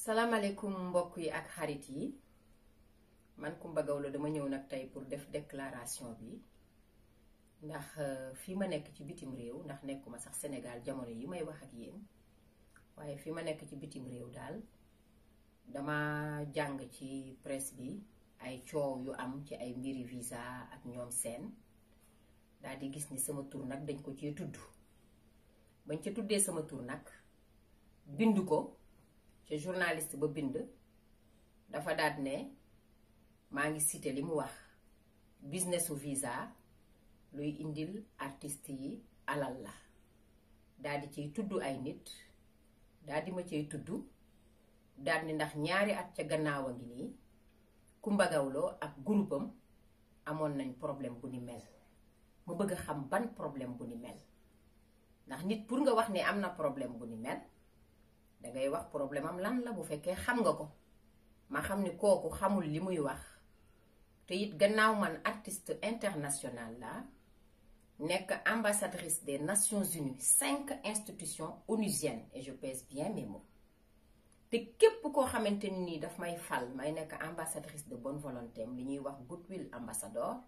salaamaaleykum mbokk yi ak xarit yi man Coumba Gawlo dama ñëw nag tey pour def déclaration bi ndax fi ma nekk ci bitim réew ndax nekkuma sax Sénégal jamono yi may wax ak yéen waaye fi ma nekk ci bitim réew daal dama jàng ci presse bi ay coow yu am ci ay mbiri visa ak ñoom seen daal di gis ni sama tur nag dañ ko cee tudd bañ ca tuddee sama tur nag bind ko ci journaliste ba bind dafa daat ne maa ngi cité li mu wax businessu visa luy indil artiste yi alal la daal di ciy tudd ay nit daal di ma ciy tudd daal ni ndax ñaari at ca gannaaw a ngi nii Coumba Gawlo ak groupe am amoon nañ problème bu ni mel ma bëgg a xam ban problème bu ni mel ndax nit pour nga wax ne am na problème bu ni mel dangay wax problème am lan la bu fekkee xam nga ko ma xam ni kooku xamul li muy wax te it gannaaw man artiste international la nekk ambassadrice des Nations Unies 5 institutions onusiennes et je pèse bien mes mots te képp koo xamante ni nii daf may fal may nekk ambassadrice de bonne volonté li ñuy wax goodwill ambassador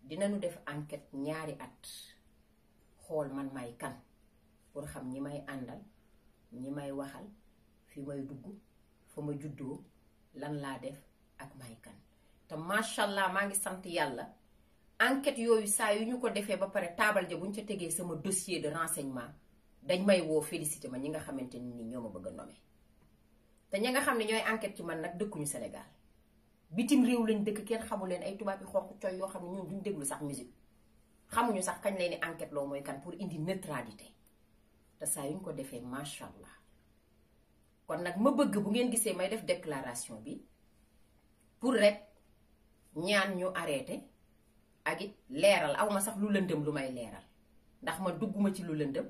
dinañu def enquête ñaari at xool man may kan pour xam ñi may àndal ñi may waxal fi may dugg fa ma juddoo lan laa def ak may kan te macha allah maa ngi sant yàlla enquête yooyu saa yu ñu ko defee ba pare taabal ja buñ ca tegee sama dossier de renseignement dañ may woo félicité ma ñi nga xamante ni ñoo ma bëgg a nommer te ñi nga xam ne ñooy enquête ci man nag dëkkuñu Sénégal bitim réew lañ dëkk kenn xamu leen ay tubaab yi xonq coy yoo xam ne ñoom duñ déglu sax musique xamuñu sax kañ lay ni enquête loo mooy kan pour indi neutralité te saa yu ñu ko defee macha allah kon nag ma bëgg bu ngeen gisee may def déclaration bi pour rek ñaan ñu arrêté ak it leeral aw ma sax lu lëndëm lu may leeral ndax ma dugguma ci lu lëndëm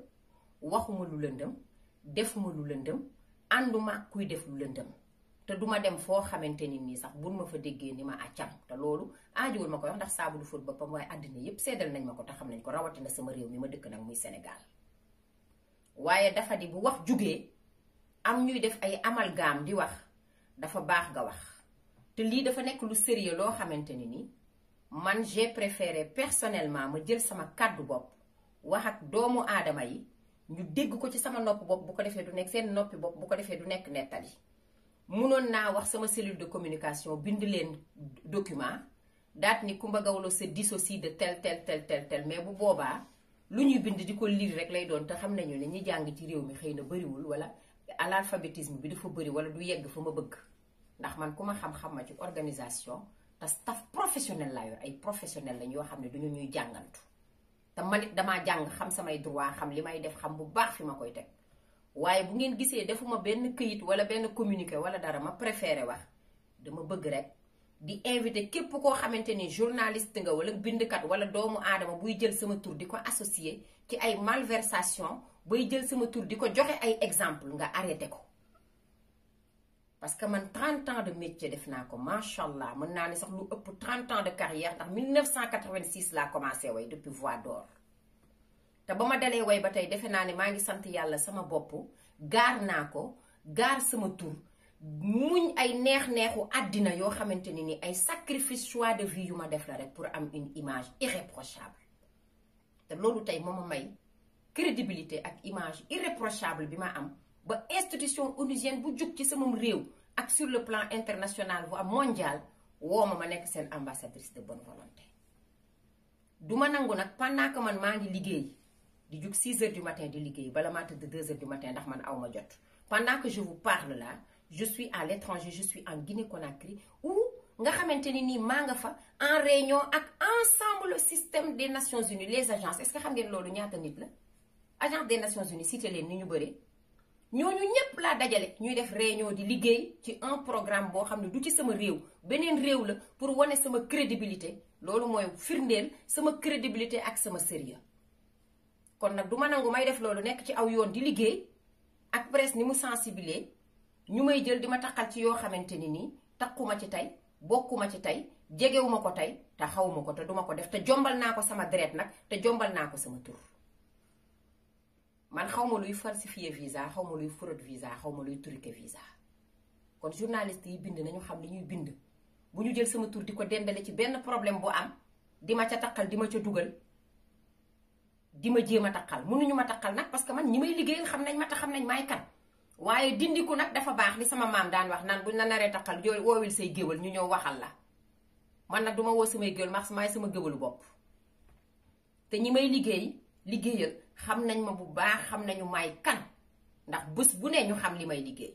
waxuma lu lëndëm defuma lu lëndëm ànduma kuy def lu lëndëm te duma dem foo xamante ni nii sax buñ ma fa déggee ni ma accam te loolu aajuwul ma koy wax ndax saabu du fóot boppam waaye àddina yépp seddal nañ ma ko te xam nañ ko rawatina sama réew mi ma dëkk nag muy Sénégal waaye dafa di bu wax jugee am ñuy def ay amalgame di wax dafa baax nga wax te lii dafa nekk lu sérieux loo xamante ni nii man j'ai préféré personnellement ma jël sama kàddu bopp wax ak doomu aadama yi ñu dégg ko ci sama nopp bopp bu ko defee du nekk seen noppi bopp bu ko defee du nekk nettali munoon naa wax sama cellule de communication bind leen document daat ni Coumba Gawlo se dissocie de tel mais bu boobaa lu ñuy bind di ko lire rek lay doon te xam nañu ne ñi jàng ci réew mi xëy na bëriwul wala analphabétisme bi dafa bëri wala du yegg fa ma bëgg ndax man ku ma xam-xam ma ci organisation te staff professionnel laa yor ay professionnel lañ yoo xam ne duñu ñuy jàngantu te man it damaa jàng xam samay droit xam li may def xam bu baax fi ma koy teg waaye bu ngeen gisee defuma benn këyit wala benn communiqué wala dara ma préféré wax dama bëgg rek di invité képp koo xamante ni journaliste nga wala bindkat wala doomu aadama buy jël sama tur di ko associé ci ay malversation bay jël sama tur di ko joxe ay exemple nga arrêté ko parce que man 30 ans de métier def naa ko macha allah mën naa ne sax lu ëpp 30 ans de carrière ndax 1986 laa commencé way depuis Voix d'Or te ba ma dalee way ba tey defe naa ne maa ngi sant yàlla sama bopp gaar naa ko gaar sama tur muñ ay neex-neexu àddina yoo xamante ni ay sacrifice choix de vie yu ma def la rek pour am une image irréprochable te loolu tey moo ma may crédibilité ak image irréprochable bi ma am ba institution onusienne bu jug ci sama réew ak sur le plan international voire mondial woo ma nekk seen ambassadrice de bonne volonté du ma nangu nag pendant que man maa ngi liggéey di jug 6 heures du matin di liggéey bala maa tëdd 2 heures du matin ndax man aw ma jot pendant que je vous parle là je suis à l'étranger je suis en Guinée-Conakry où nga xamante ni nii maa nga fa en réunion ak ensemble le système des Nations Unies les agences est-ce que xam ngeen loolu ñaata nit la agence des Nations Unies cité leen ni ñu bëree ñooñu ñépp laa dajale ñuy def réunion di liggéey ci un programme boo xam ne du ci sama réew beneen réew la pour wane sama crédibilité loolu mooy firndeel sama crédibilité ak sama sérieux kon nag du ma nangu may def loolu nekk ci aw yoon di liggéey ak presse ni mu sensibiliser ñu may jël di ma taqal ci yoo xamante ni nii taquma ci tey bokkuma ci tey jegewuma ko tey te xawuma ko te duma ko def te jombal naa ko sama deret nag te jombal naa ko sama tur man xawma luy falsifier visa xawma luy fraude visa xawma luy truquer visa kon journaliste yi bind nañu xam li ñuy bind bu ñu jël sama tur di ko dendale ci benn problème bu am di ma ca taqal di ma ca dugal di ma jéem a taqal mënuñu ma taqal nag parce que man ñi may liggéeyal xam nañ ma te xam nañ maay kan waaye dindiku nag dafa baax li sama maam daan wax naan buñ la naree taqal joo woowil say géwal ñu ñëw waxal la man nag duma woo samay géwal maay sama géwalu bopp te ñi may liggéeyal xam nañ ma bu baax xam nañu maay kan ndax bés bu ne ñu xam li may liggéey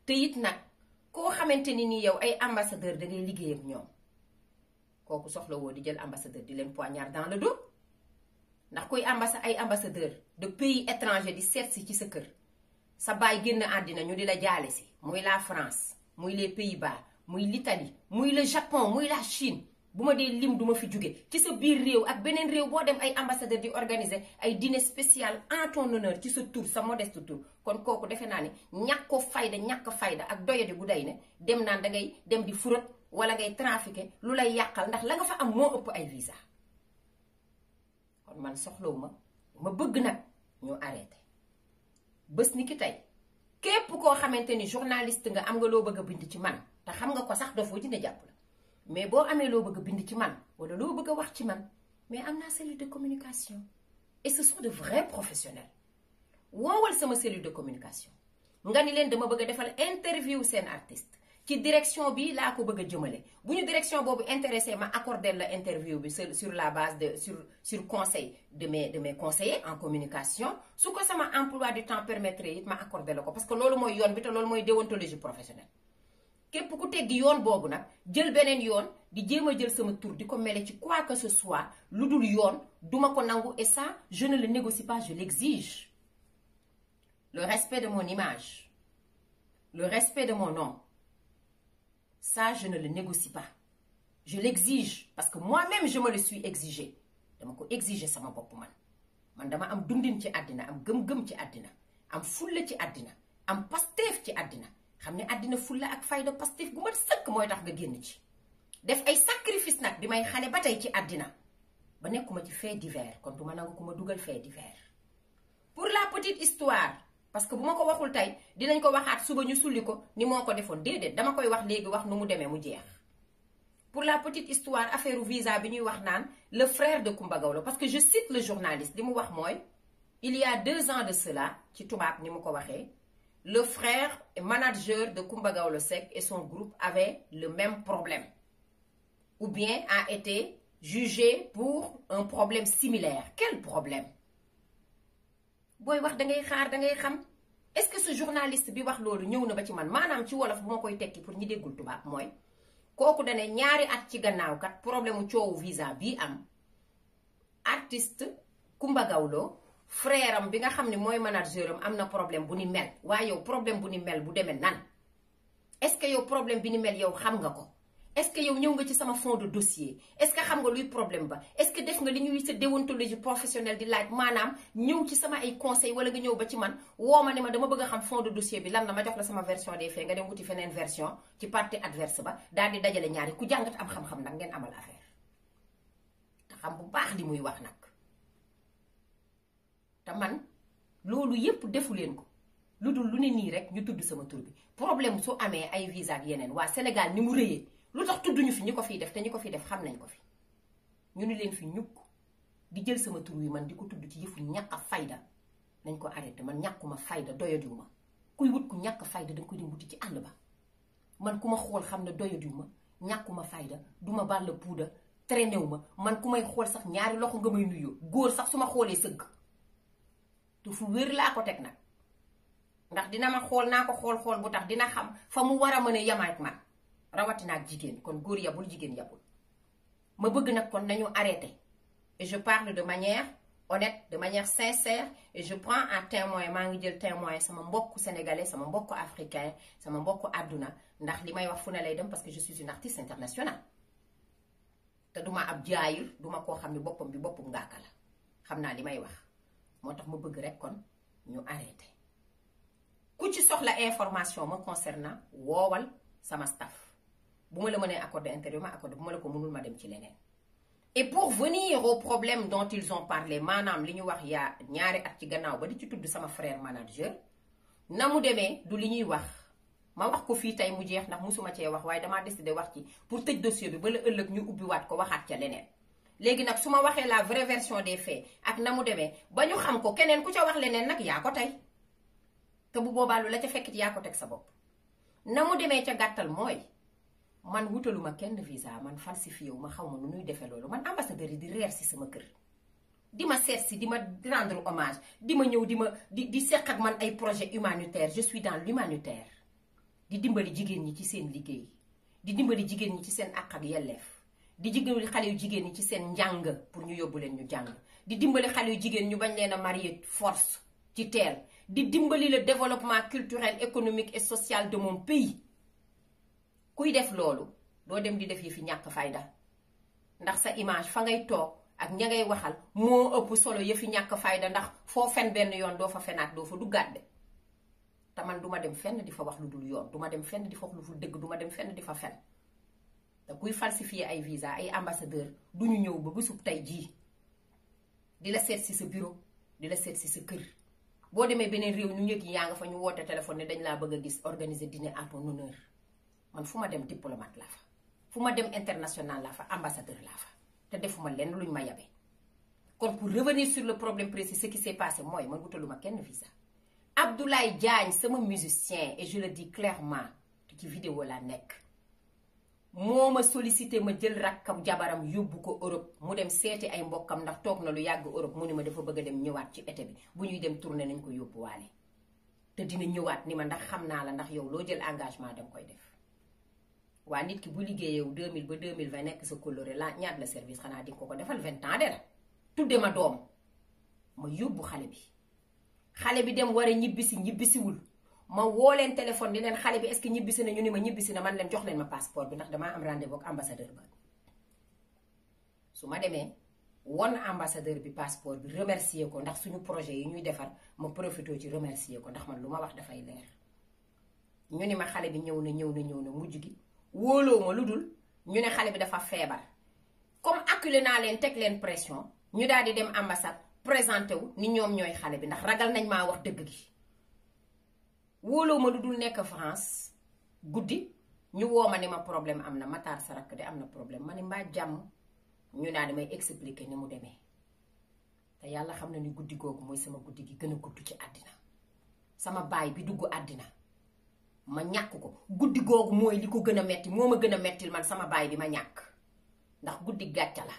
te it nag koo xamante ni nii yow ay ambassadeur da ngay liggéey ak ñoom kooku soxla woo di jël ambassadeur di leen poignard dans le dos ndax kuy ay ambassadeur de pays étranger di seet si ci sa kër sa baay génn àddina ñu di la jaale si muy la France muy les Pays-Bas muy l'Italie muy le Japon muy la Chine bu ma dee lim duma fi jóge ci sa biir réew ak beneen réew boo dem ay ambassadeur di organiser ay dîner spécial en ton honneur ci sa tur sa modeste tur kon kooku defe naa ne ñàkk fayda ak doyadi gu day ne dem naan da ngay dem di furat wala ngay trafiquer lu lay yàqal ndax la nga fa am moo ëpp ay visa kon man soxlawu ma bëgg nag ñu arrêté bés ni ki tey képp koo xamante ni journaliste nga am nga loo bëgg a bind ci man te xam nga ko sax dafoo dina jàpp la mais boo amee loo bëgg a bind ci man wala loo bëgg a wax ci man mais am naa cellule de communication et ce sont de vrais professionnels woowal sama cellule de communication nga ni leen dama bëgg a defal interview seen artiste ci direction bi laa ko bëgg a jëmale bu ñu direction boobu intéressé ma accorder la interview bi sur la base de sur conseil de mes conseillers en communication su ko sama emploi du temps permettre it ma accorder la ko parce que loolu mooy yoon bi te loolu mooy déontologie professionnelle képp ku teggi yoon boobu nag jël beneen yoon di jéem a jël sama tur di ko mele ci quoi que ce soit lu dul yoon duma ko nangu et ça je ne le négocie pas je l'exige le respect de mon image le respect de mon nom ça je ne le négocie pas je l'exige parce que moi-même je me le suis exigé dama ko exiger sama bopp man dama am dundin ci àddina am gëm-gëm ci àddina am fulla ci àddina am pasteef ci àddina xam ne àddina fulla ak fayda pasteef gu mat sëkk mooy tax nga génn ci def ay sacrifice nag bi may xale ba tey ci àddina ba nekkuma ci fait divers kon du ma nangu ku ma dugal fait divers pour la petite histoire parce que bu ma ko waxul tey dinañ ko waxaat suba ñu sulli ko ni moo ko defoon déedéet dama koy wax léegi wax nu mu demee mu jeex pour la petite histoire affaire visa bi ñuy wax naan le frère de Coumba Gawlo parce que je cite le journaliste li mu wax mooy il y a 2 ans de cela ci tubaab ni mu ko waxee le frère et manager de Coumba Gawlo Seck et son groupe avaient le même problème ou bien a été jugé pour un problème similaire quel problème booy wax da ngay xaar da ngay xam est-ce que ce journaliste bi wax loolu ñëw na ba ci man maanaam ci wolof bu ma koy tekki pour ñi déggul tubaab mooy kooku dane ñaari at ci gannaaw kat problème mu coowu visa bii am artiste Coumba Gawlo frère am bi nga xam ne mooy manager am na problème bu ni mel waaye yow problème bu ni mel bu demee nan est-ce que yow problème bi ni mel yow xam nga ko est-ce que yow ñëw nga ci sama fond de dossier est-ce que xam nga luy problème ba est-ce que def nga li ñuy sa déontologie professionnelle di laaj maanaam ñëw ci sama ay conseil wala nga ñëw ba ci man woo ma ne ma dama bëgg a xam fond de dossier bi lan la ma jox la sama version des faits nga dem wuti feneen version ci partie adverse ba daal di dajale ñaari ku jàngat am xam-xam nag ngeen amal affaire te xam bu baax li muy wax nag te man loolu yépp defu leen ko lu dul lu ne nii rek ñu tudd sama tur bi problème su amee ay visa ak yeneen waa Sénégal ni mu rëyee lu tax tudduñu fi ñi ko fiy def te ñi ko fiy def xam nañ ko fi ñu ni leen fi ñukk di jël sama tur wi man di ko tudd ci yëfu ñàkk a fayda nañ ko arrêté man ñàkkuma fayda doyadiwuma kuy wut ku ñàkk fayda danga ko dem wuti ci àll ba man ku ma xool xam ne doyadiwuma ñàkkuma fayda duma bàll puuda traînéw ma man ku may xool sax ñaari loxo nga may nuyoo góor sax su ma xoolee sëgg te fu wér laa ko teg nag ndax dina ma xool naa ko xool bu tax dina xam fa mu war a mën a yamaay ak man rawatina ak jigéen kon góor yabul jigéen yabul ma bëgg nag kon nañu arrêté et je parle de manière honnête de manière sincère et je prends en témoin maa ngi jël témoin sama mbokku sénégalais sama mbokku africain sama mbokku àdduna ndax li may wax fu ne lay dem parce que je suis une artiste internationale te duma ab jaayir duma koo xam ne boppam bi boppum ngaaka la xam naa li may wax moo tax ma bëgg rek kon ñu arrêté ku ci soxla information ma concernant woowal sama staff bu ma la mënee accorder interview ma accordé bu ma la ko mënul ma dem ci leneen et pour venir au problème dont ils ont parlé maanaam li ñu wax yaa ñaari at ci gannaaw ba di ci tudd sama frère manager na mu demee du li ñuy wax ma wax ko fii tey mu jeex ndax musuma cee wax waaye damaa décidé wax ci pour tëj dossier bi ba la ëllëg ñu ubbiwaat ko waxaat ca leneen. léegi nag su ma waxee la vraie version des faits ak na mu demee ba ñu xam ko keneen ku ca wax leneen nag yaa ko tey te bu boobaa lu la ca fekkit yaa ko teg sa bopp. na mu demee ca gàttal mooy man wutaluma kenn visa, man falsifié wu ma xaw ma nu ñuy defee loolu. Man ambassadeur yi di reer si sama kër di ma seet si di ma rendre hommage di ma ñëw di seq ak man ay projet humanitaire. Je suis dans l'humanitaire di dimbali jigéen ñi ci seen liggéey, di dimbali jigéen ñi ci seen àq ak yelleef, di dimbali xale yu jigéen ñi ci seen njàng pour ñu yóbbu leen ñu jàng, di dimbali xale yu jigéen ñu bañ leen a marier force ci teel, di dimbali le développement culturel, économique et social de mon pays. Kuy def loolu doo dem di def yi fi ñàkk fayda ndax sa image fa ngay toog ak ña ngay waxal moo ëpp solo yëfi ñàkk fayda ndax foo fen benn yoon doo fa fenaat doo fa duggaat de. te man duma dem fenn di fa wax lu dul yoon, duma dem fenn di fa wax lu dul dëgg, duma dem fenn di fa fen. te kuy falsifier ay visa ay ambassadeur duñu ñëw ba bésub tey jii di la seet si sa bureau, di la seet si sa kër. boo demee beneen réew ñu njëkk yaa nga fa ñu woote téléphone ne dañ laa bëgg a gis, organiser dîner à ton honneur. man fu ma dem diplomate laa fa, fu ma dem international laa fa, ambassadeur laa fa, te defuma lenn luñ ma yabe. kon pour revenir sur le problème précis, ce qui s'est passé mooy man wutaluma kenn visa. Abdoulaye Diagne sama musicien, et je le dis clairement ci vidéo la nekk, moo ma sollicité ma jël rakkam jabaram yóbbu ko Europe mu dem seeti ay mbokkam ndax toog na lu yàgg Europe. mu ni ma dafa bëgg a dem ñëwaat ci été bi, bu ñuy dem tournée nañ ko yóbbuwaale te dina ñëwaat ni ma ndax xam naa la, ndax yow loo jël engagement danga koy def. waa nit ki bu liggéeyee 2000 ba 2020 nekk sa coloré la ñaat la service xanaa di ko defal 20 ans de la tudde ma doom ma yóbbu xale bi dem war a ñibbisiwul ma woo leen téléphone di leen xale bi est-ce que ñibbisi na, ñu ni ma ñibbisi na, man leen jox leen ma passeport bi ndax damaa am rendez-vous ak ambassadeur ba. su ma demee won ambassadeur bi passeport bi remercier ko ndax suñu projet yi ñuy defar ma profité ci remercier ko ndax man lu ma wax dafay leer. ñu ni ma xale bi ñëw na mujj gi wóoloo ma lu dul ñu ne xale bi dafa feebar. comme acculé naa leen teg leen pression ñu daal di dem ambassade présenté wu ni ñoom ñooy xale bi ndax ragal nañ maa wax dëgg gi. wóoloo ma lu dul nekk France guddi ñu woo ma ni ma problème am na, Matar sa rakk de am na problème. ma ni mbaa jàmm, ñu naa damay expliquer ni mu demee. te yàlla xam na ni guddi googu mooy sama guddi gi gën a gudd ci àddina. sama baay bi dugg àddina ma ñàkk ko, guddi googu mooy li ko gën a metti, moo ma gën a mettil man sama baay bi ma ñàkk. ndax guddi gàcca la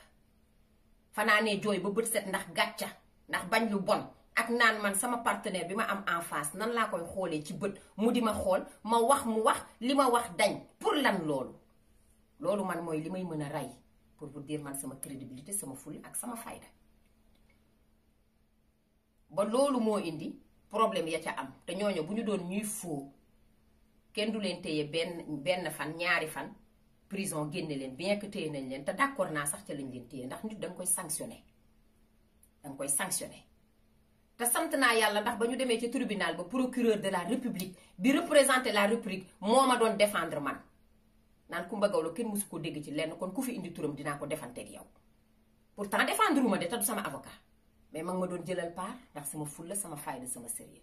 fanaanee jooy ba bët set ndax gàcca, ndax bañ lu bon ak naan man sama partenaire bi ma am en face nan laa koy xoolee ci bët mu di ma xool ma wax mu wax li ma wax dañ. pour lan loolu man mooy li may mën a rey pour vous dire man sama crédibilité, sama ful ak sama fayda. ba loolu moo indi problème ya ca am. te ñooñu bu ñu doon ñuy foo kenn du leen téye benn fan ñaari fan prison génne leen, bien que téye nañ leen te d'accord naa sax ca lañ leen téye ndax nit danga koy sanctionné. te sant naa yàlla ndax ba ñu demee ci tribunal ba procureur de la république bi représenté la république moo ma doon défendre man naan Coumba Gawlo kenn mësu ko dégg ci lenn, kon ku fi indi turam dinaa ko defanteeg yow. pourtant défendre ma de te du sama avocat, mais mag ma doon jëlal part ndax sama fulla, sama fayda, sama sérieux.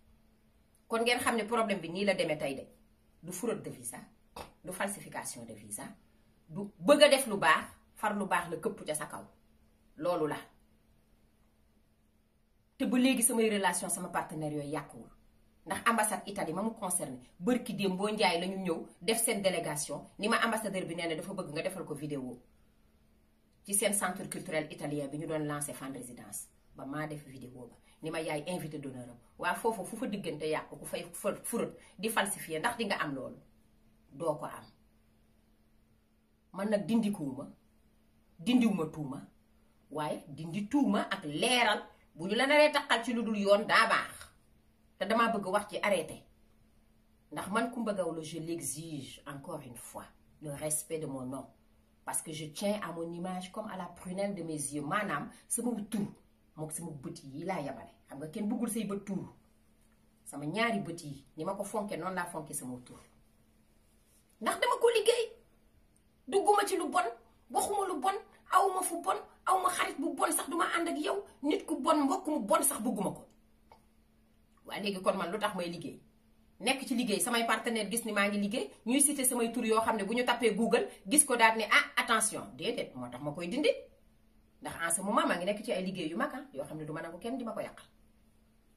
kon ngeen xam ne problème bi nii la demee tey de du fraude de visa, du falsification de visa, du bëgg a def lu baax far lu baax la këpp ca sa kaw. loolu la. te ba léegi samay relation sama partenaire yooyu yàquwul ndax ambassade Italie ma mu concerné bërki démb boo njaay la ñu ñëw def seen délégation ni ma ambassadeur bi nee na dafa bëgg nga defal ko vidéo ci seen centre culturel italien bi ñu doon lancé fan résidence ba maa def vidéo ba ni ma yaay invité d'honneur am. waa foofu fu fa diggante yàqu ku fay fraude di falsifier ndax di nga am loolu doo ko am. man nag dindiwuma tuuma waaye dindi tuuma ak leeral. bu ñu la naree taxal ci lu dul yoon daa baax te damaa bëgg wax ci arrêté ndax man Coumba Gawlo je l'exige encore une fois le respect de mon nom parce que je tiens à mon image comme à la prunelle de mes yeux. maanaam sama tur mook sama bët yi laa yabale. xam nga kenn bëggul say bët tur, sama ñaari bët yi ni ma ko fonke noonu laa fonke sama tur ndax dama ko liggéey. dugguma ci lu bon, waxuma lu bon, awma fu bon, awma xarit bu bon sax duma ànd ak yow, nit ku bon mbokk mu bon sax bëgguma ko. waa léegi kon man lu tax may liggéey nekk ci liggéey samay partenaire gis ni maa ngi liggéey ñuy cité samay tur yoo xam ne bu ñu tapé Google gis ko daal ne ah attention déedéet moo tax ma koy dindi ndax en ce moment maa ngi nekk ci ay liggéey yu mag yoo xam ne du ma nangu kenn di ma ko yàqal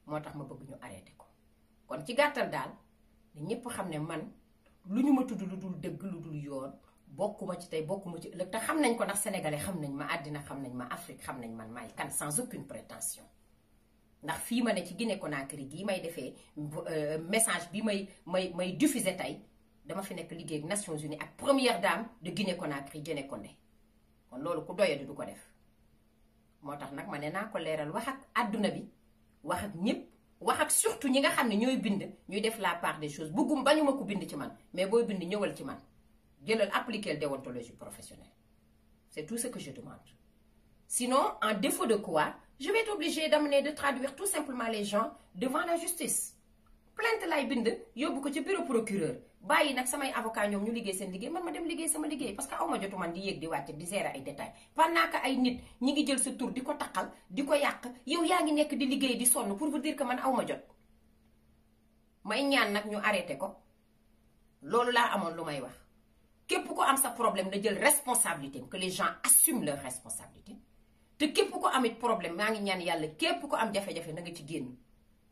moo tax ma bëgg ñu arrêté ko. kon ci gàttal daal ne ñëpp xam ne man lu ñu ma tudd lu dul dëgg lu dul yoon bokkuma ci tey bokkuma ci ëllëg te xam nañ ko ndax sénégalais xam nañ ma àddina xam nañ ma Afrique xam nañ man maay kan sans aucune prétention. ndax fii ma ne ci Guinée Conakry gii may defee message bi may diffuser tey dama fi nekk liggéey ak Nations Unies ak première dame de Guinée Conakry Diéné Condé kon loolu ku doyadi du ko def moo tax nag ma ne naa ko leeral wax ak àdduna bi wax ak ñëpp wax ak surtout ñi nga xam ne ñooy bind ñuy def la part des choses buggum bañu ma ko bind ci man mais booy bind ñëwal ci man jëlal appliquer la déontologie professionnelle c'est tout ce que je demande. Sinon, en défaut de quoi, je vais être obligée d'amener de traduire tout simplement les gens devant la justice. Plainte lay bind yóbbu ko ci bureau procureur bàyyi nag samay avocat ñoom ñu liggéey seen liggéey man ma dem liggéey sama liggéey parce que aw ma jotu man di yéeg di wàcc di gérer ay détails pendant que ay nit ñi ngi jël sa tur di ko taqal di ko yàq yow yaa ngi nekk di liggéey di sonn pour vous dire que man aw ma jot. may ñaan nag ñu arrêté ko loolu laa amoon lu may wax képp ko am sa problème na jël responsabilité que les gens assument leur responsabilité. te képp ko amit problème maa ngi ñaan yàlla képp ko am jafe-jafe na nga ci génn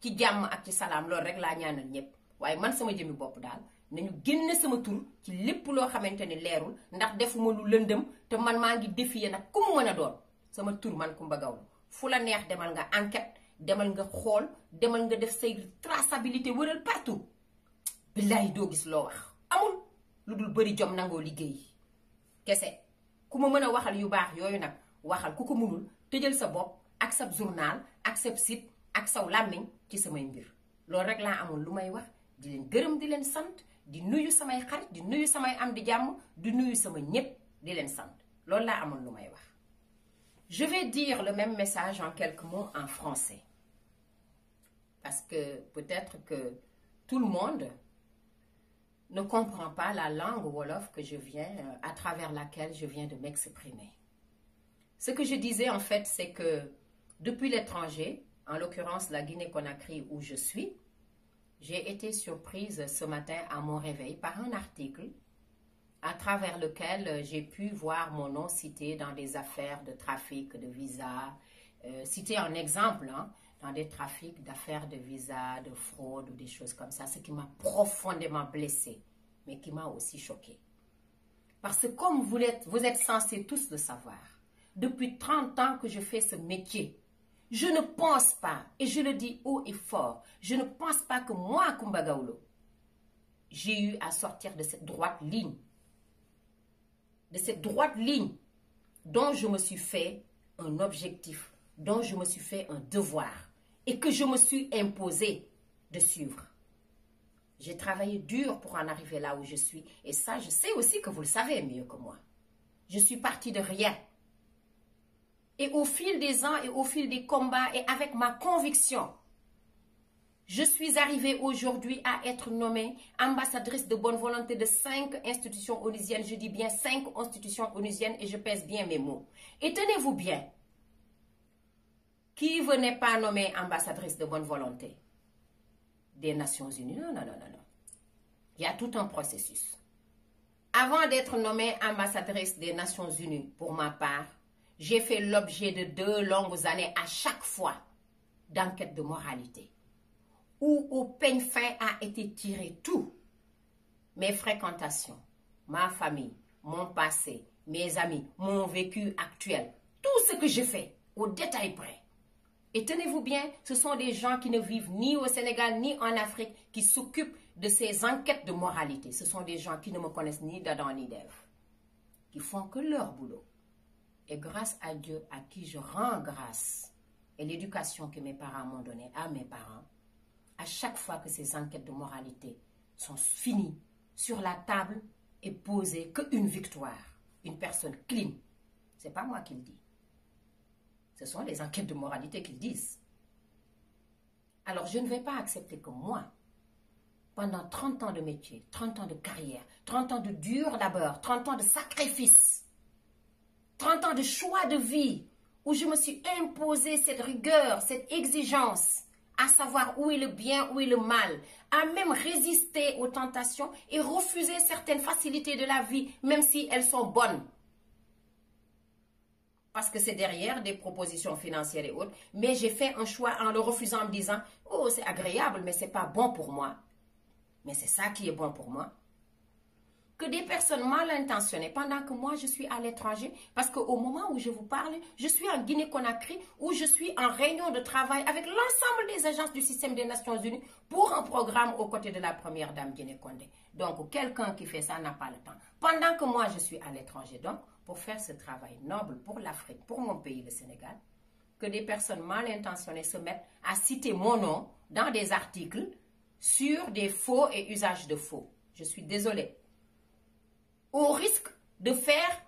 ci jàmm ak ci salaam loolu rek laa ñaanal ñëpp waaye man sama jëmmi bopp daal nañu génne sama tur ci lépp loo xamante ni leerul ndax defuma lu lëndëm te man maa ngi défier nag ku mu mën a doon sama tur man Coumba Gawlo fu la neex demal nga enquête demal nga xool demal nga def say traçabilité wëral partout billaay doo gis loo wax amul lu dul bëri jom nangoo liggéey kese ku ma mën a waxal yu baax yooyu nag waxal ku ko mënul tëjal sa bopp ak sa journal ak sa site ak saw làmmiñ ci samay mbir loolu rek laa amoon lu may wax di leen gërëm di leen sant di nuyu samay xarit di nuyu samay am di jàmm di nuyu sama ñépp di leen sant loolu laa amoon lu may wax. Je vais dire le même message en quelques mots en français parce que peut-être que tout le monde ne comprend pas la langue wolof que je viens à travers laquelle je viens de m'exprimer. Ce que je disais en fait, c'est que depuis l'étranger, en l'occurrence la Guinée-Conakry où je suis, j'ai été surprise ce matin à mon réveil par un article à travers lequel j'ai pu voir mon nom cité dans des affaires de trafic de visa, cité en exemple dans des trafics d'affaires de visa, de fraude ou des choses comme ça, ce qui m'a profondément blessée, mais qui m'a aussi choquée. Parce que comme vous êtes censés tous le savoir, depuis 30 ans que je fais ce métier, je ne pense pas, et je le dis haut et fort, je ne pense pas que moi, Coumba Gawlo, j'ai eu à sortir de cette droite ligne. De cette droite ligne dont je me suis fait un objectif, dont je me suis fait un devoir, et que je me suis imposé de suivre. J'ai travaillé dur pour en arriver là où je suis, et ça, je sais aussi que vous le savez mieux que moi. Je suis partie de rien. Et au fil des ans et au fil des combats et avec ma conviction, je suis arrivée aujourd'hui à être nommée ambassadrice de bonne volonté de 5 institutions onusiennes. Je dis bien 5 institutions onusiennes et je pèse bien mes mots. Et tenez-vous bien, qui n'est pas nommée ambassadrice de bonne volonté des Nations Unies? Non, non, non, non, non. Il y a tout un processus. Avant d'être nommée ambassadrice des Nations Unies, pour ma part, j'ai fait l'objet de 2 longues années à chaque fois d'enquête de moralité, où au peigne fin a été tiré tout. Mes fréquentations, ma famille, mon passé, mes amis, mon vécu actuel, tout ce que je fais, au détail près. Et tenez-vous bien, ce sont des gens qui ne vivent ni au Sénégal ni en Afrique qui s'occupent de ces enquêtes de moralité. Ce sont des gens qui ne me connaissent ni d'Adam ni d'Ève, qui font que leur boulot. Et grâce à Dieu à qui je rends grâce et l'éducation que mes parents m'ont donnée à mes parents, à chaque fois que ces enquêtes de moralité sont finies, sur la table est posée qu'une victoire, une personne clean. Ce n'est pas moi qui le dis. Ce sont les enquêtes de moralité qui le disent. Alors je ne vais pas accepter que moi, pendant 30 ans de métier, 30 ans de carrière, 30 ans de dur labeur, 30 ans de sacrifice, 30 ans de choix de vie, où je me suis imposé cette rigueur, cette exigence, à savoir où est le bien, où est le mal, à même résister aux tentations et refuser certaines facilités de la vie, même si elles sont bonnes. Parce que c'est derrière des propositions financières et autres. Mais j'ai fait un choix en le refusant en me disant, oh, c'est agréable, mais c'est pas bon pour moi. Mais c'est ça qui est bon pour moi. Que des personnes mal intentionnées, pendant que moi je suis à l'étranger, parce qu'au moment où je vous parle, je suis en Guinée-Conakry, où je suis en réunion de travail avec l'ensemble des agences du système des Nations Unies pour un programme aux côtés de la première dame Guinée-Condé. Donc, quelqu'un qui fait ça n'a pas le temps. Pendant que moi je suis à l'étranger, donc, pour faire ce travail noble pour l'Afrique, pour mon pays, le Sénégal, que des personnes mal intentionnées se mettent à citer mon nom dans des articles sur des faux et usages de faux. Je suis désolée. Au risque de faire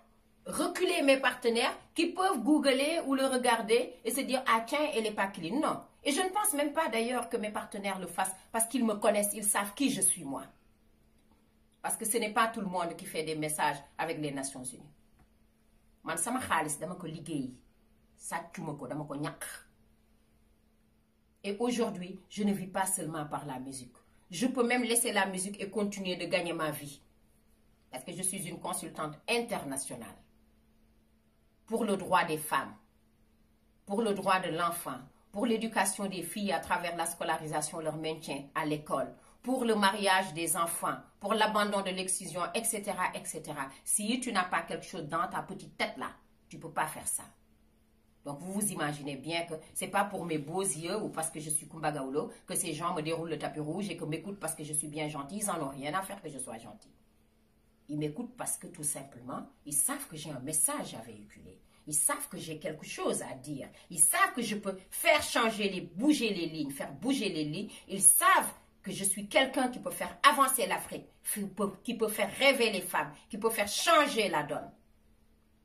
reculer mes partenaires qui peuvent googler ou le regarder et se dire « Ah tiens, elle n'est pas clean ». Non. Et je ne pense même pas d'ailleurs que mes partenaires le fassent parce qu'ils me connaissent, ils savent qui je suis moi. Parce que ce n'est pas tout le monde qui fait des messages avec les Nations Unies. Man sama xaalis dama ko liggéey sàccuma ko dama ko ñàkk. Et aujourd'hui, je ne vis pas seulement par la musique. Je peux même laisser la musique et continuer de gagner ma vie. Parce que je suis une consultante internationale pour le droit des femmes, pour le droit de l'enfant, pour l'éducation des filles à travers la scolarisation, leur maintien à l'école, pour le mariage des enfants, pour l'abandon de l'excision, etc., etc. Si tu n'as pas quelque chose dans ta petite tête là, tu ne peux pas faire ça. Donc vous vous imaginez bien que ce n'est pas pour mes beaux yeux ou parce que je suis Kumba Gawlo que ces gens me déroulent le tapis rouge et que m'écoutent parce que je suis bien gentille. Ils n'en ont rien à faire que je sois gentille. Ils m'écoutent parce que tout simplement, ils savent que j'ai un message à véhiculer. Ils savent que j'ai quelque chose à dire. Ils savent que je peux faire bouger les lignes, faire bouger les lignes. Ils savent que je suis quelqu'un qui peut faire avancer l'Afrique, qui peut faire rêver les femmes, qui peut faire changer la donne.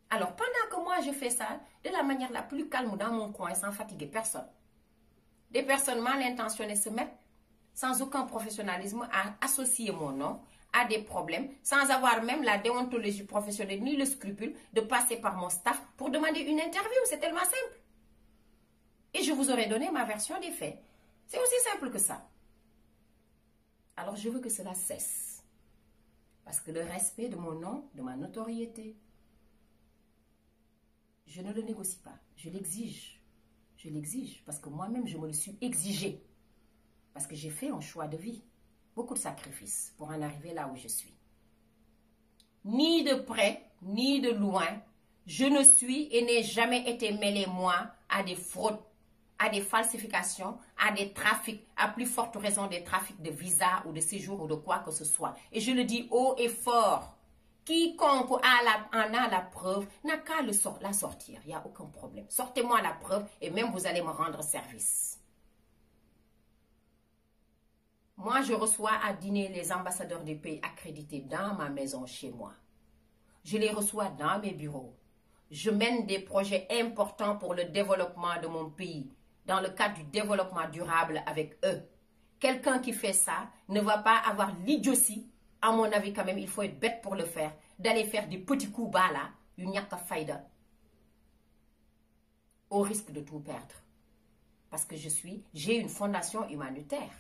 Alors, pendant que moi je fais ça, de la manière la plus calme dans mon coin, sans fatiguer personne, des personnes mal intentionnées se mettent, sans aucun professionnalisme, à associer mon nom à des problèmes, sans avoir même la déontologie professionnelle ni le scrupule de passer par mon staff pour demander une interview. C'est tellement simple. Et je vous aurais donné ma version des faits. C'est aussi simple que ça. Alors je veux que cela cesse. Parce que le respect de mon nom, de ma notoriété, je ne le négocie pas. Je l'exige. Je l'exige parce que moi-même, je me le suis exigé. Parce que j'ai fait un choix de vie. Beaucoup de sacrifices pour en arriver là où je suis. Ni de près, ni de loin, je ne suis et n'ai jamais été mêlée, moi, à des fraudes, à des falsifications, à des trafics, à plus forte raison des trafics de visa ou de séjour ou de quoi que ce soit. Et je le dis haut et fort. Quiconque en a la preuve n'a qu'à la sortir. Il n'y a aucun problème. Sortez-moi la preuve et même vous allez me rendre service. Moi, je reçois à dîner les ambassadeurs des pays accrédités dans ma maison chez moi. Je les reçois dans mes bureaux. Je mène des projets importants pour le développement de mon pays, dans le cadre du développement durable avec eux. Quelqu'un qui fait ça ne va pas avoir l'idiotie, à mon avis quand même, il faut être bête pour le faire, d'aller faire des petits coups bas là, du nyaka faïda, au risque de tout perdre. Parce que j'ai une fondation humanitaire.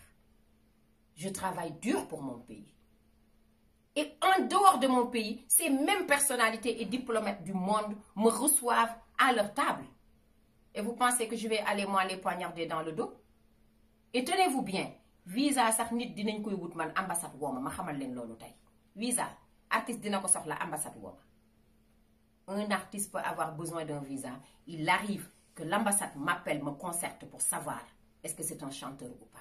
Je travaille dur pour mon pays. Et en dehors de mon pays, ces mêmes personnalités et diplomates du monde me reçoivent à leur table. Et vous pensez que je vais aller moi les poignarder dans le dos? Et tenez-vous bien, visa sax nit dinañ koy wut man ambassade woma ma xamal len lolu tay. Visa, artiste dina ko soxla ambassade woma. Un artiste peut avoir besoin d'un visa. Il arrive que l'ambassade m'appelle, me concerte pour savoir est-ce que c'est un chanteur ou pas.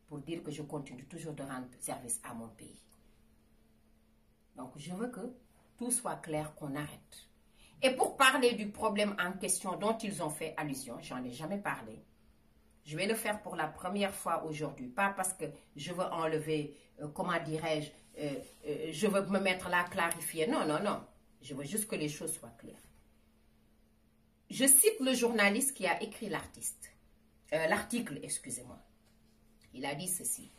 Pour dire que je continue toujours de rendre service à mon pays. Donc, je veux que tout soit clair, qu'on arrête. Et pour parler du problème en question dont ils ont fait allusion, j'en ai jamais parlé. Je vais le faire pour la première fois aujourd'hui. Pas parce que je veux enlever, comment dirais-je, je veux me mettre là, clarifier. Non, non, non. Je veux juste que les choses soient claires. Je cite le journaliste qui a écrit l'article, excusez-moi. Il a dit ceci.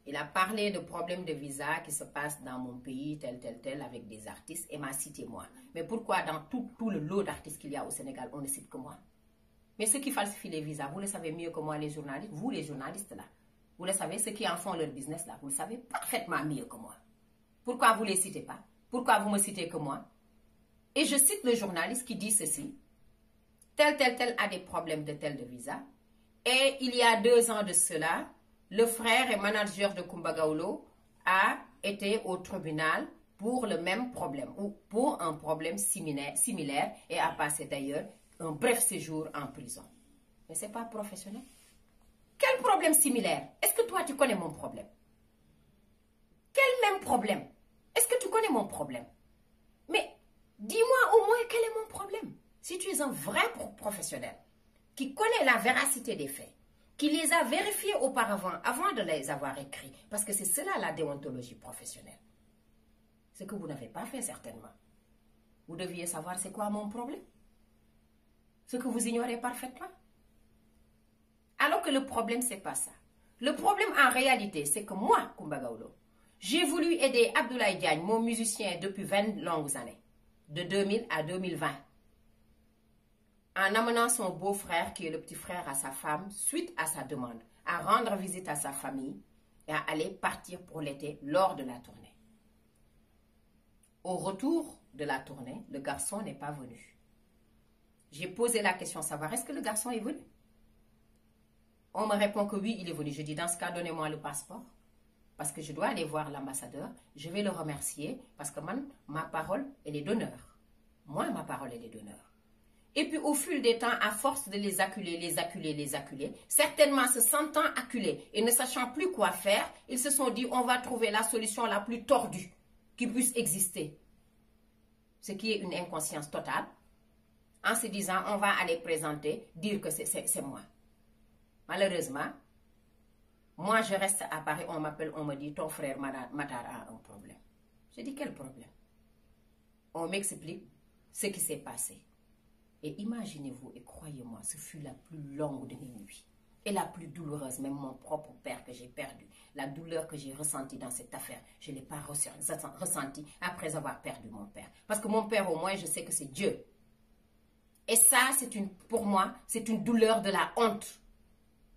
Il a parlé de problèmes de visa qui se passent dans mon pays, tel, avec des artistes, et m'a cité moi. Mais pourquoi dans tout le lot d'artistes qu'il y a au Sénégal, on ne cite que moi? Mais ceux qui falsifient les visas, vous le savez mieux que moi, les journalistes, vous les journalistes là. Vous le savez, ceux qui en font leur business là, vous le savez parfaitement mieux que moi. Pourquoi vous ne les citez pas? Pourquoi vous me citez que moi? Et je cite le journaliste qui dit ceci. Tel a des problèmes de visa. Et il y a 2 ans de cela, le frère et manager de Coumba Gawlo a été au tribunal pour le même problème ou pour un problème similaire et a passé d'ailleurs un bref séjour en prison. Mais ce n'est pas professionnel. Quel problème similaire? Est-ce que toi tu connais mon problème? Quel même problème? Est-ce que tu connais mon problème? Mais dis-moi au moins quel est mon problème. Si tu es un vrai professionnel qui connaît la véracité des faits, qui les a vérifiés auparavant avant de les avoir écrits, parce que c'est cela la déontologie professionnelle. Ce que vous n'avez pas fait certainement. Vous deviez savoir c'est quoi mon problème. Ce que vous ignorez parfaitement. Alors que le problème, c'est pas ça. Le problème en réalité, c'est que moi, Coumba Gawlo, j'ai voulu aider Abdoulaye Diagne, mon musicien, depuis 20 longues années, de 2000 à 2020, en amenant son beau-frère, qui est le petit frère à sa femme, suite à sa demande, à rendre visite à sa famille et à aller partir pour l'été lors de la tournée. Au retour de la tournée, le garçon n'est pas venu. J'ai posé la question, savoir est-ce que le garçon est venu? On me répond que oui, il est venu. Je dis, dans ce cas, donnez-moi le passeport. Parce que je dois aller voir l'ambassadeur. Je vais le remercier parce que ma parole, elle est d'honneur. Moi, ma parole, elle est d'honneur. Et puis, au fil des temps, à force de les acculer, certainement se sentant acculés et ne sachant plus quoi faire, ils se sont dit, on va trouver la solution la plus tordue qui puisse exister. Ce qui est une inconscience totale. En se disant, on va aller présenter, dire que c'est moi. Malheureusement, moi je reste à Paris, on m'appelle, on me dit, ton frère Matar a un problème. Je dis, quel problème? On m'explique ce qui s'est passé. Et imaginez-vous, et croyez-moi, ce fut la plus longue de mes nuits. Et la plus douloureuse, même mon propre père que j'ai perdu. La douleur que j'ai ressentie dans cette affaire, je ne l'ai pas ressentie après avoir perdu mon père. Parce que mon père, au moins, je sais que c'est Dieu. Et ça, pour moi, c'est une douleur de la honte.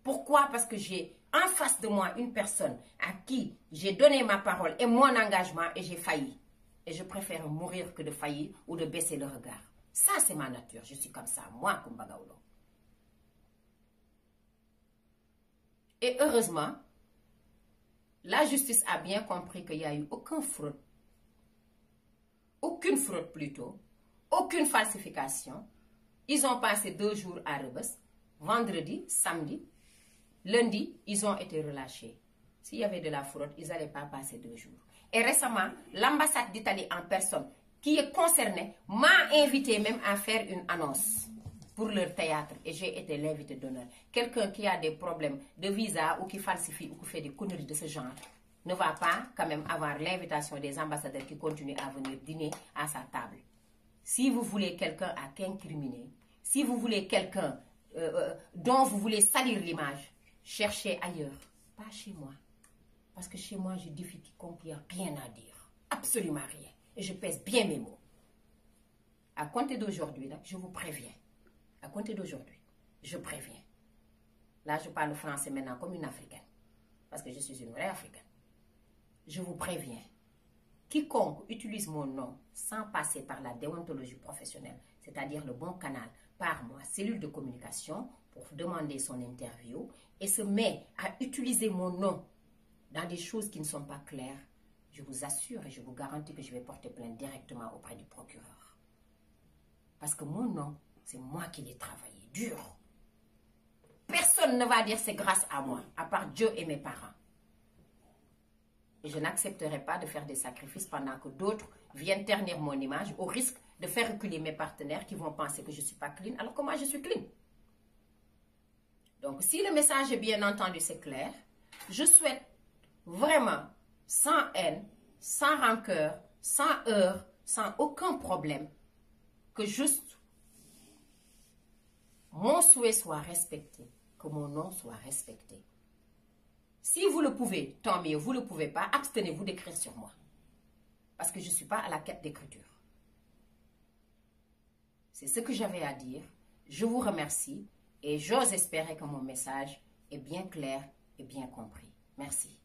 Pourquoi? Parce que j'ai en face de moi une personne à qui j'ai donné ma parole et mon engagement et j'ai failli. Et je préfère mourir que de faillir ou de baisser le regard. Ça, c'est ma nature. Je suis comme ça, moi, Coumba Gawlo. Et heureusement, la justice a bien compris qu'il n'y a eu aucune fraude plutôt, aucune falsification. Ils ont passé 2 jours à Rebeuss, vendredi, samedi. Lundi, ils ont été relâchés. S'il y avait de la fraude, ils n'allaient pas passer 2 jours. Et récemment, l'ambassade d'Italie en personne, qui est concernée, m'a invité même à faire une annonce pour leur théâtre. Et j'ai été l'invité d'honneur. Quelqu'un qui a des problèmes de visa ou qui falsifie ou qui fait des conneries de ce genre ne va pas quand même avoir l'invitation des ambassadeurs qui continuent à venir dîner à sa table. Si vous voulez quelqu'un à qu'incriminer, si vous voulez quelqu'un dont vous voulez salir l'image, cherchez ailleurs, pas chez moi. Parce que chez moi, je défie quiconque, il n'y a rien à dire. Absolument rien. Et je pèse bien mes mots. À compter d'aujourd'hui, je vous préviens. À compter d'aujourd'hui, je préviens. Là, je parle français maintenant comme une Africaine. Parce que je suis une vraie Africaine. Je vous préviens. Quiconque utilise mon nom sans passer par la déontologie professionnelle, c'est-à-dire le bon canal, par ma cellule de communication pour demander son interview et se met à utiliser mon nom dans des choses qui ne sont pas claires, je vous assure et je vous garantis que je vais porter plainte directement auprès du procureur. Parce que mon nom, c'est moi qui l'ai travaillé, dur. Personne ne va dire c'est grâce à moi, à part Dieu et mes parents. Et je n'accepterai pas de faire des sacrifices pendant que d'autres viennent ternir mon image au risque de faire reculer mes partenaires qui vont penser que je ne suis pas clean, alors que moi je suis clean. Donc si le message est bien entendu, c'est clair, je souhaite vraiment, sans haine, sans rancœur, sans heurts, sans aucun problème, que juste mon souhait soit respecté, que mon nom soit respecté. Si vous le pouvez, tant mieux. Vous ne le pouvez pas, abstenez-vous d'écrire sur moi. Parce que je ne suis pas à la quête d'écriture. C'est ce que j'avais à dire. Je vous remercie. Et j'ose espérer que mon message est bien clair et bien compris. Merci.